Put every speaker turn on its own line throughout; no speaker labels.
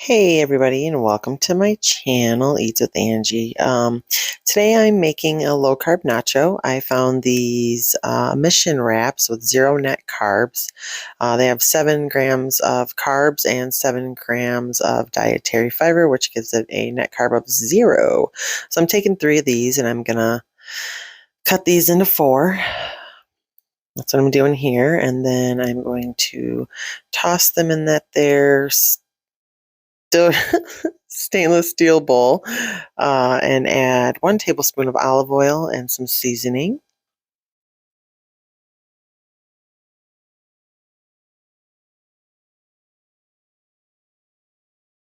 Hey everybody, and welcome to my channel, Eats with Angie. Today I'm making a low carb nacho. I found these mission wraps with zero net carbs. They have 7 grams of carbs and 7 grams of dietary fiber, which gives it a net carb of 0. So I'm taking 3 of these and I'm gonna cut these into 4. That's what I'm doing here, and then I'm going to toss them in their stainless steel bowl and add 1 tablespoon of olive oil and some seasoning.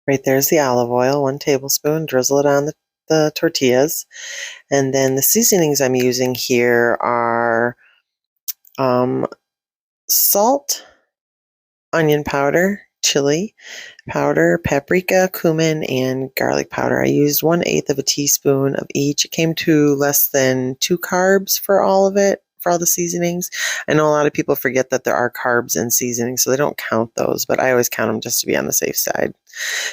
Right there's the olive oil, 1 tablespoon. Drizzle it on the tortillas. And then the seasonings I'm using here are salt, onion powder, chili powder, paprika, cumin, and garlic powder. I used 1/8 of a teaspoon of each. It came to less than 2 carbs for all of it, for all the seasonings. I know a lot of people forget that there are carbs in seasonings, so they don't count those, but I always count them just to be on the safe side.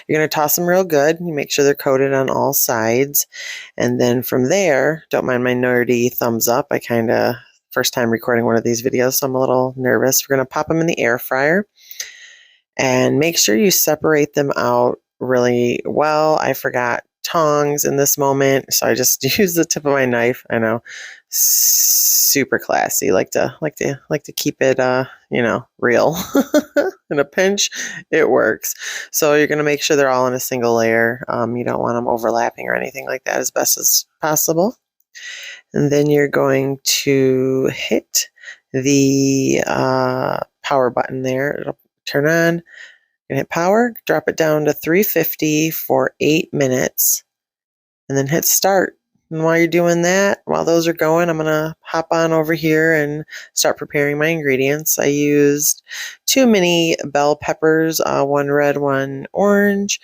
You're going to toss them real good. You make sure they're coated on all sides. And then from there, don't mind my nerdy thumbs up. I first time recording one of these videos, so I'm a little nervous. We're going to pop them in the air fryer. And make sure you separate them out really well. I forgot tongs in this moment, so I just used the tip of my knife. I know, super classy. Like to keep it, real. In a pinch, it works. So you're gonna make sure they're all in a single layer. You don't want them overlapping or anything like that, as best as possible. And then you're going to hit the power button there. It'll turn on, and hit power, drop it down to 350 for 8 minutes, and then hit start. And while you're doing that, while those are going, I'm going to hop on over here and start preparing my ingredients. I used 2 mini bell peppers, 1 red, 1 orange,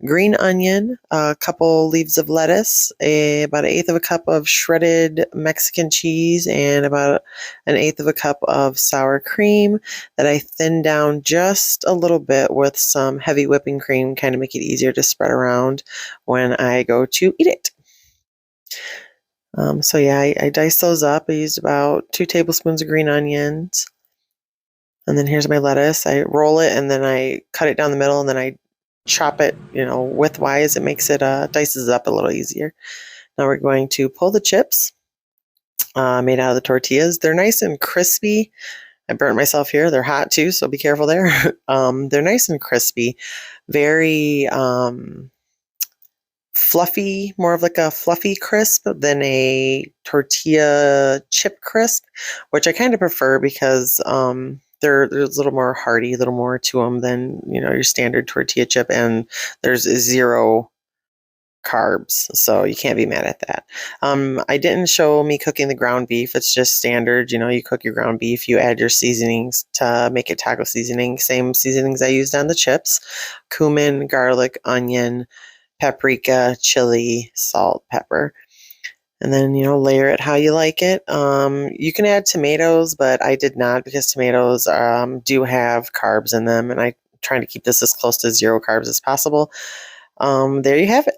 green onion, a couple leaves of lettuce, about 1/8 of a cup of shredded Mexican cheese, and about 1/8 of a cup of sour cream that I thinned down just a little bit with some heavy whipping cream, kind of make it easier to spread around when I go to eat it. So yeah, I diced those up. I used about 2 tablespoons of green onions. And then here's my lettuce. I roll it and then I cut it down the middle, and then I chop it, widthwise. It makes it dices up a little easier. Now we're going to pull the chips made out of the tortillas. They're nice and crispy. I burnt myself here. They're hot too, so be careful there. They're nice and crispy, very fluffy, more of like a fluffy crisp than a tortilla chip crisp, which I kind of prefer because there's a little more hearty, a little more to them than your standard tortilla chip, and there's 0 carbs, so you can't be mad at that. I didn't show me cooking the ground beef. It's just standard. You cook your ground beef, you add your seasonings to make it taco seasoning. Same seasonings I used on the chips: cumin, garlic, onion, paprika, chili, salt, pepper. And then, layer it how you like it. You can add tomatoes, but I did not, because tomatoes do have carbs in them, and I'm trying to keep this as close to 0 carbs as possible. There you have it.